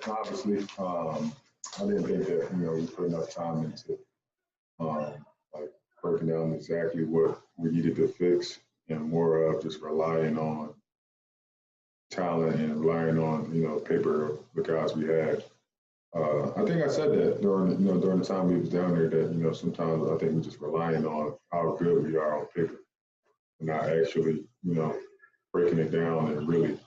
obviously, I didn't think that we put enough time into like breaking down exactly what we needed to fix, and more of just relying on talent and relying on paper the guys we had. I think I said that during the time we was down there that sometimes I think we're just relying on how good we are on paper, and not actually breaking it down and really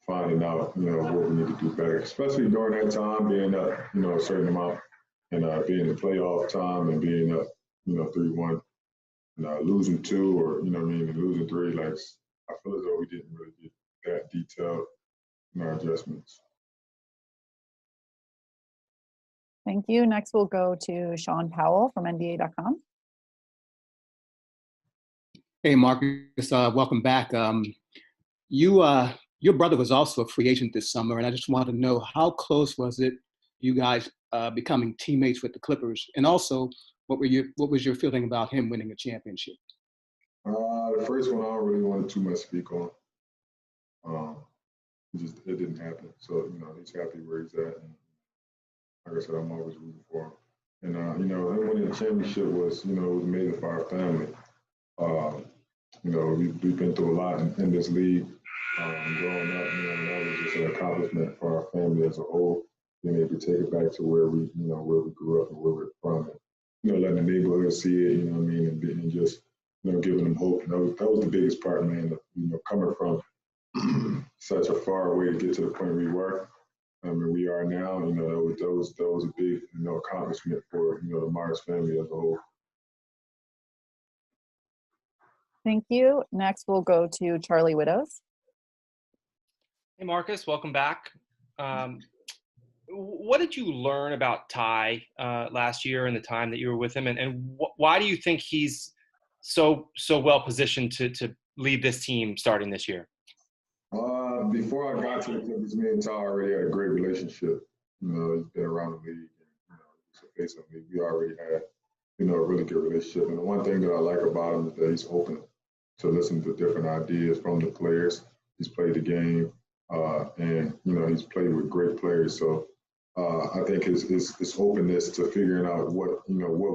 finding out what we need to do better, especially during that time being up a certain amount, and being in playoff time and being up 3-1, and losing two, or and losing three. Like, I feel as though we didn't really get that detailed in our adjustments. Thank you. Next, we'll go to Sean Powell from NBA.com. Hey, Marcus, welcome back. Your brother was also a free agent this summer, and I just wanted to know, how close was it, you guys becoming teammates with the Clippers? And also, what was your feeling about him winning a championship? The first one I don't really want too much to speak on. It didn't happen. So he's happy where he's at, and like I said, I'm always rooting for him. And him winning the championship was was amazing for our family. We've been through a lot in this league. Growing up, that was just an accomplishment for our family as a whole. Being able to take it back to where we grew up and where we're from, and letting the neighborhood see it, and just giving them hope. And that was the biggest part, man. Coming from such a far way to get to the point we were, we are now. That was a big accomplishment for the Myers family as a whole. Thank you. Next, we'll go to Charlie Widows. Hey, Marcus, welcome back. What did you learn about Ty last year and the time that you were with him, and why do you think he's so well positioned to lead this team starting this year? Before I got to the Clippers, me and Ty already had a great relationship. He's been around the league, and he's a face of the league. We already had a really good relationship. And the one thing that I like about him is that he's open to listen to different ideas from the players. He's played the game, and he's played with great players. So I think his openness to figuring out what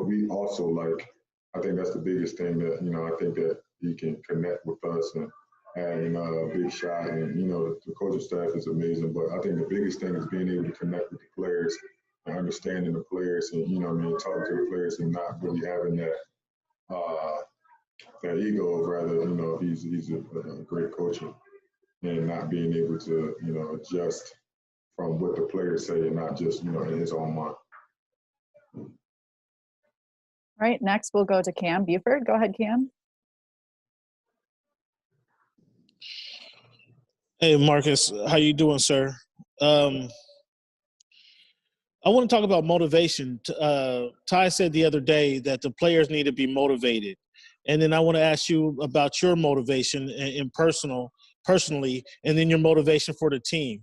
we also like. I think that's the biggest thing that I think that he can connect with us and add a big shot. And the coaching staff is amazing, but I think the biggest thing is being able to connect with the players and understanding the players, and talking to the players and not really having that ego. Rather, he's a great coach, and not being able to adjust from what the players say and not just in his own mind. All right, next we'll go to Cam Buford. Go ahead, Cam. Hey, Marcus, how you doing, sir? I want to talk about motivation. Ty said the other day that the players need to be motivated. And then I want to ask you about your motivation personally, and then your motivation for the team.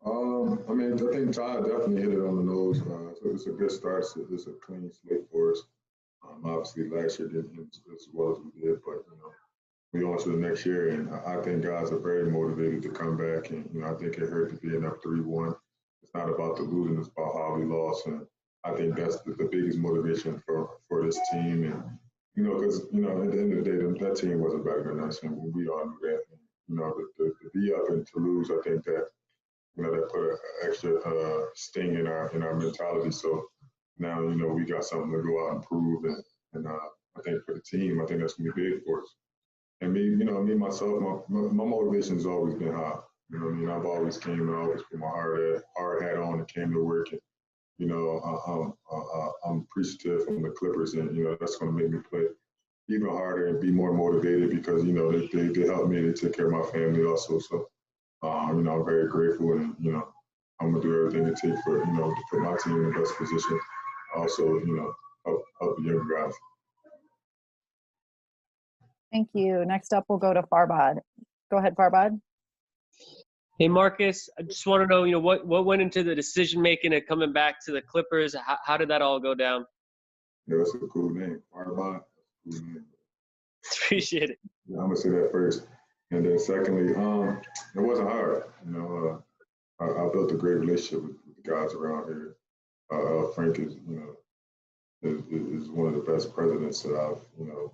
I think Ty definitely hit it on the nose. So it's a good start. It's a clean slate for us. Obviously, last year didn't hit as well as we did, but we on to the next year, and I think guys are very motivated to come back. And I think it hurt to be up 3-1. It's not about the losing; it's about how we lost. And I think that's the biggest motivation for this team. And because at the end of the day, that team wasn't better than us, and we all knew that. And, to be up and to lose, I think that that put an extra sting in our mentality. So now we got something to go out and prove, and I think for the team, I think that's gonna be big for us. And me myself, my motivation has always been high. I've always came and always put my hard hat on and came to work. And I'm appreciative from the Clippers, and that's going to make me play even harder and be more motivated because they helped me to take care of my family also. So I'm very grateful, and I'm gonna do everything it takes for to put my team in the best position. Also, help the young guys. Thank you. Next up, we'll go to Farbad. Go ahead, Farbad. Hey, Marcus, I just want to know, what went into the decision-making of coming back to the Clippers? How did that all go down? Yeah, that's a cool name. Farbad. Cool name. Appreciate it. Yeah, I'm going to say that first. And then secondly, it wasn't hard. I I built a great relationship with the guys around here. Frank is, is one of the best presidents that I've,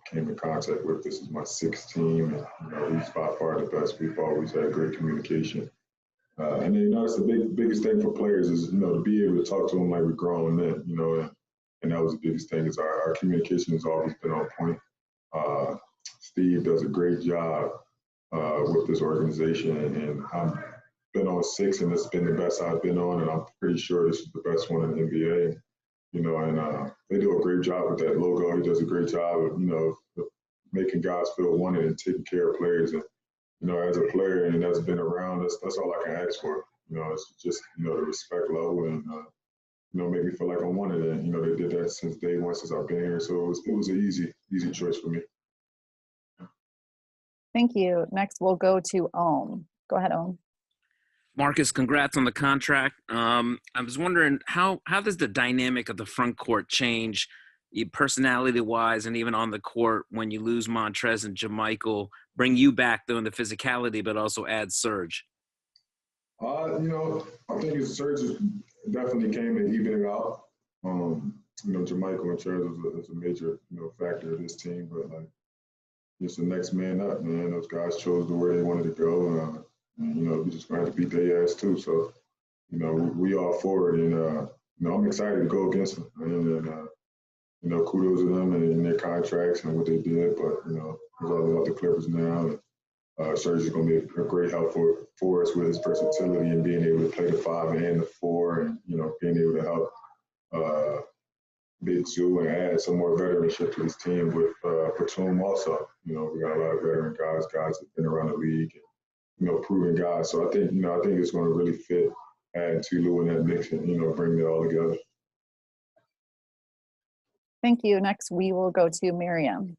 came in contact with. This is my sixth team, and he's by far the best. We've always had great communication. And then, that's the biggest thing for players is, to be able to talk to them like we're grown men, and that was the biggest thing is our communication has always been on point. Steve does a great job with this organization, and I've been on 6, and it's been the best I've been on, and I'm pretty sure this is the best one in the NBA. And they do a great job with that logo. He does a great job of, of making guys feel wanted and taking care of players. And, as a player and that's been around, that's all I can ask for. It's just, the respect level and, make me feel like I'm wanted. And, they did that since day one, since I've been here. So it was an easy choice for me. Thank you. Next, we'll go to Ohm. Go ahead, Ohm. Marcus, congrats on the contract. I was wondering how does the dynamic of the front court change, personality-wise, and even on the court when you lose Montrez and JaMychal, bring you back though in the physicality, but also add Serge? I think Serge definitely came to even it out. JaMychal and Trez was a major factor of this team, but just the next man up, man. Those guys chose the way they wanted to go. We just going to have to beat their ass too. So, we all for it. And, I'm excited to go against them. And kudos to them and their contracts and what they did. But, it's all about the Clippers now. And Serge is going to be a great help for us with his versatility and being able to play the 5 and the 4 and, being able to help Big Zoo and add some more veteranship to this team with Batum also. We got a lot of veteran guys that been around the league and, proven guys. So I think it's going to really fit add Tulu and that mix and, bring it all together. Thank you. Next, we will go to Miriam.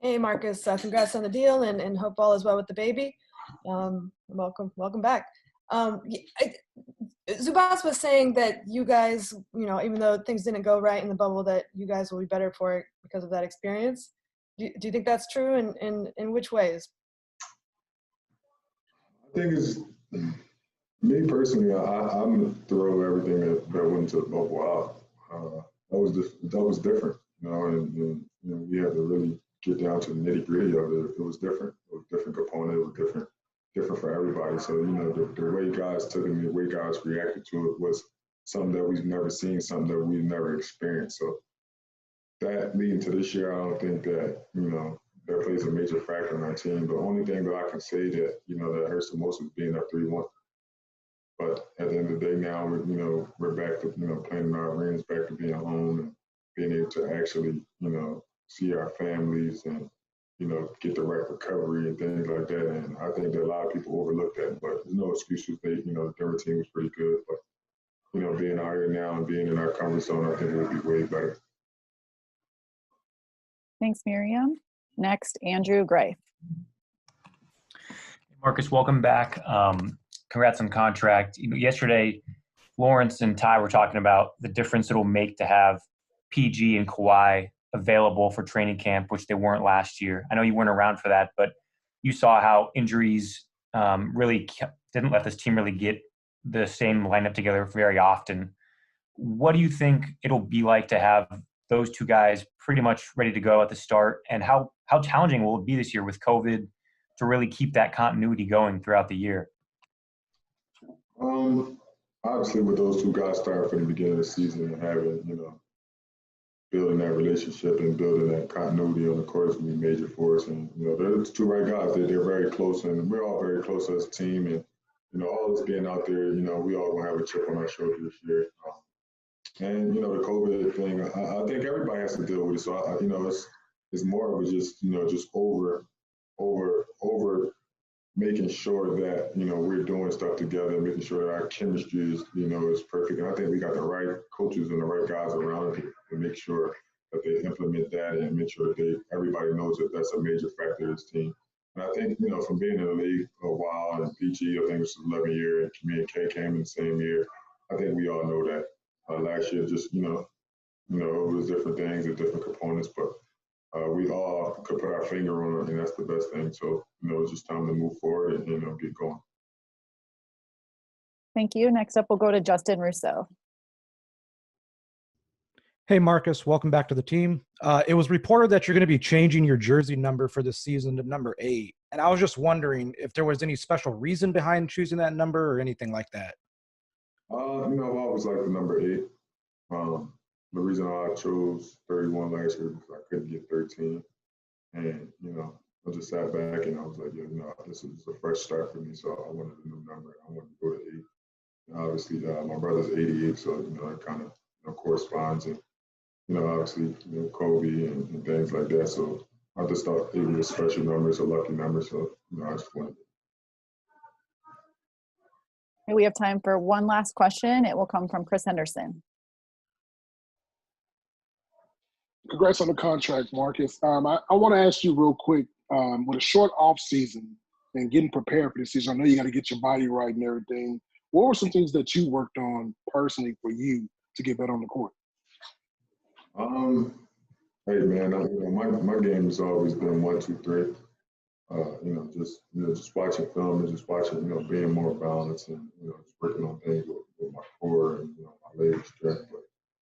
Hey, Marcus, congrats on the deal and hope all is well with the baby. Welcome back. Zubas was saying that you guys, even though things didn't go right in the bubble, that you guys will be better for it because of that experience. Do you think that's true, and in which ways? I think it's me personally. I'm gonna throw everything that went into the bubble out. That was different, and we had to really get down to the nitty gritty of it. It was different. It was a different component. It was different for everybody. So the way guys took it, the way guys reacted to it was something that we've never seen, something that we've never experienced. So that leading to this year, I don't think that that plays a major factor in our team. The only thing that I can say that that hurts the most is being up 3-1. But at the end of the day, now we're back to playing in our arenas, back to being home and being able to actually see our families and get the right recovery and things like that. And I think that a lot of people overlook that, but there's no excuses. The Denver team was pretty good, but being out here now and being in our comfort zone, I think it would be way better. Thanks, Miriam. Next, Andrew Gray. Marcus, welcome back. Congrats on the contract. Yesterday, Lawrence and Ty were talking about the difference it'll make to have PG and Kawhi available for training camp, which they weren't last year. I know you weren't around for that, but you saw how injuries really didn't let this team really get the same lineup together very often. What do you think it'll be like to have those two guys pretty much ready to go at the start, and how challenging will it be this year with COVID to really keep that continuity going throughout the year? Obviously, with those two guys starting from the beginning of the season and having, building that relationship and building that continuity on the court is going to be major for us. And, they're the two right guys. They're very close, and we're all very close as a team. And, all of us being out there, we all going to have a chip on our shoulder this year. And, the COVID thing, I think everybody has to deal with it. So, it's more of a just over making sure that, we're doing stuff together, making sure that our chemistry is, is perfect. And I think we got the right coaches and the right guys around to make sure that they implement that and make sure that everybody knows that that's a major factor of this team. And I think, from being in the league for a while, and PG, I think it was 11 year, and me and K came in the same year, I think we all know that. Last year, just, it was different things and different components, but we all could put our finger on it, and that's the best thing. So, it's just time to move forward and, get going. Thank you. Next up, we'll go to Justin Russo. Hey, Marcus, welcome back to the team. It was reported that you're going to be changing your jersey number for this season to number 8. And I was just wondering if there was any special reason behind choosing that number or anything like that. You know, I always liked the number 8. The reason I chose 31 last year because I couldn't get 13. And, you know, I just sat back and I was like, yeah, you know, this is a fresh start for me. So I wanted a new number. I wanted to go to 8. And obviously, my brother's 88, so, you know, it kind of, you know, corresponds. And, you know, obviously, you know, Kobe and things like that. So I just thought 8 was a special number. It's a lucky number. So, you know, I just wanted it. Okay, we have time for one last question. It will come from Chris Henderson. Congrats on the contract, Marcus. I want to ask you real quick, with a short off season and getting prepared for the season, I know you got to get your body right and everything. What were some things that you worked on personally for you to get better on the court? Hey man, you know, my game has always been 1, 2, 3. You know, just watching film and just watching, you know, being more balanced and, you know, just working on things with my core and, you know, my leg strength. But,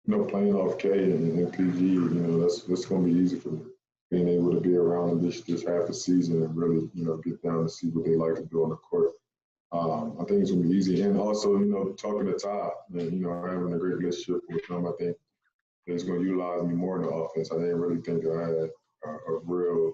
you know, playing off K and PG, you know, that's going to be easy for me. Being able to be around them this half a season and really, you know, get down to see what they like to do on the court. I think it's going to be easy. And also, you know, talking to Ty and, you know, having a great relationship with him, I think he's going to utilize me more in the offense. I didn't really think I had a real